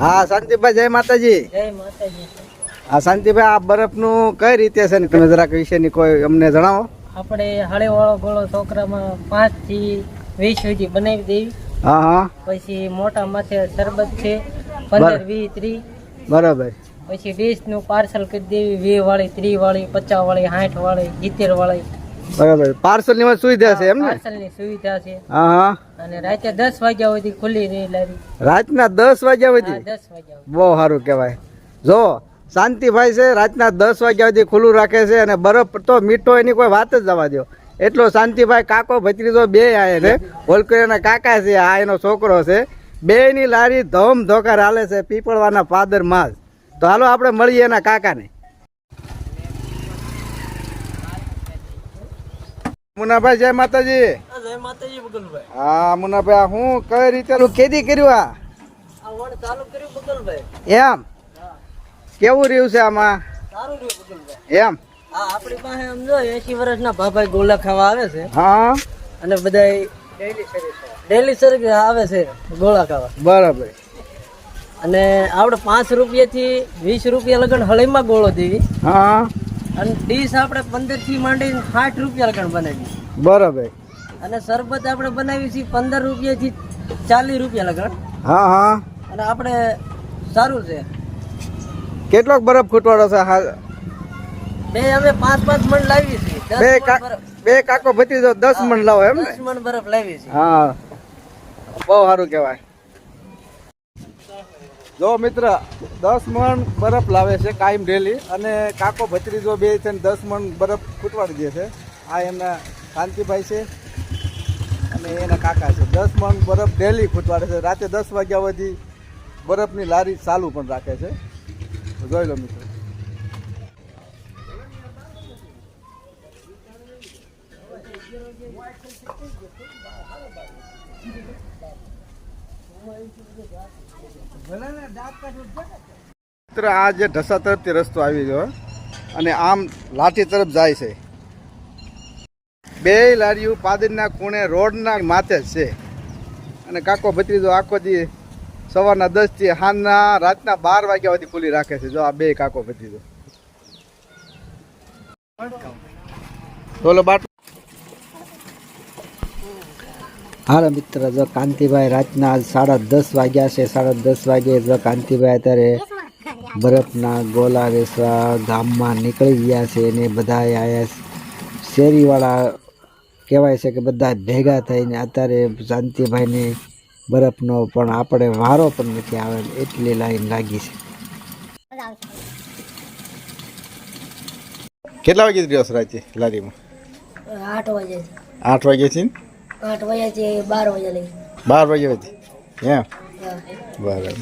હા શાંતિભાઈ જય માતાજી. જય માતાજી. હા શાંતિભાઈ, આ બરફનું કઈ રીતે છે ને તમે જરાક વિશેની કોઈ અમને જણાવો. આપણે હળેવાળો ગોળો છોકરામાં 5 થી 20 સુધી બનાવી દેવી. હા હા. પછી મોટા માથે શરબત છે 15, 20, 30. બરાબર. પછી ડીશ નું પાર્સલ કરી દેવી 20 વાળી, 30 વાળી, 50 વાળી, 60 વાળી, 70 વાળી. બરાબર. પાર્સલ ની સુવિધા છે એમ ને? પાર્સલ ની સુવિધા છે. હા હા. અને રાતે 10 વાગ્યા સુધી ખુલ્લી રહી લારી. રાતના 10 વાગ્યા સુધી? 10 વાગ્યા. બહુ સારું કહેવાય. જો શાંતિભાઈ છે રાતના 10 વાગ્યા સુધી ખુલ્લું રાખે છે અને બરફ તો મીઠો એની કોઈ વાત જ જવા દો. એટલો શાંતિભાઈ કાકો ભત્રીજો બે આયે છે. ઓલકરીના કાકા છે, આ એનો છોકરો છે. બે ની લારી ધમ ધોકાર હાલે છે પીપળવાના પાદર માં. તો હાલો આપણે મળીએ એના કાકાને. મુનાભાઈ જય માતાજી. જય માતાજી બગલભાઈ. હા મુનાભાઈ, હું કઈ રીતે ખેતી કર્યું? આ વણ ચાલુ કર્યું બગલભાઈ. એમ કેવું રહ્યું છે આમાં? સારું રહ્યું બગલભાઈ. એમ હા, આપણી પાસે આમ જો 80 વર્ષના ભાભાઈ ગોલા ખાવા આવે છે. હા. અને બધા ડેલી સર્વિસ આવે છે ગોળા ખાવા. બરાબર. અને આપણે 5 રૂપિયાથી 20 રૂપિયા લગન હળીમાં ગોળો દેવી. હા. અને ડીશ આપણે 15 થી માંડીને 60 રૂપિયા લગન બનાવી. બરાબર. અને શરબત આપણે બનાવી છીએ 15 રૂપિયાથી 40 રૂપિયા લગન. હા હા. અને આપણે સારું છે. કેટલોક બરફ ખૂટવાડો છે? હા, બે અમે 5-5 મણ લાવી છીએ. બે કાકો ભત્રીજો 10 મણ લાવો એમ ને? 10 મણ બરફ લાવી છીએ. હા, બહુ સારું કહેવાય. જો મિત્ર 10 મણ બરફ લાવે છે કાયમ ડેલી, અને કાકો ભત્રીજો બે છે 10 મણ બરફ ખૂટવાડી દે છે. આ એમના શાંતિભાઈ છે અને એના કાકા છે. 10 મણ બરફ ડેલી ખૂટવાડે છે. રાતે 10 વાગ્યા સુધી બરફની લારી ચાલુ પણ રાખે છે. જોઈ લો મિત્રો. આ જે ઢસા તરફથી રસ્તો આવી ગયો અને આમ લાઠી તરફ જાય છે. બે લારીઓ પાદરના ખૂણે રોડના માથે જ છે. અને કાકો ભત્રીજો આખો દી સવારના 10 થી સાંજના રાતના 12 વાગ્યા સુધી ખુલ્લી રાખે છે. જો આ બે કાકો ભત્રીજો. બોલો બાટ. હાલો મિત્ર, જો કાંતિભાઈ રાતના 10:30 વાગ્યા છે. 10:30 વાગે જો કાંતિભાઈ અત્યારે બરફના ગોલા વેચવા ગામમાં નીકળી ગયા છે. અને બધા આયા શેરીવાળા કહેવાય છે કે બધા ભેગા થઈને અત્યારે શાંતિભાઈને બરફનો પણ આપણે વારો પણ નથી આવે એટલી લાઈન લાગી છે. કેટલા વાગે રહ્યો છો રાતે લારીમાં? 8 વાગે. 8 વાગ્યાથી 8 વાગ્યાથી 12 વાગ્યા લઈ. 12 વાગ્યા સુધી એમ? બરાબર.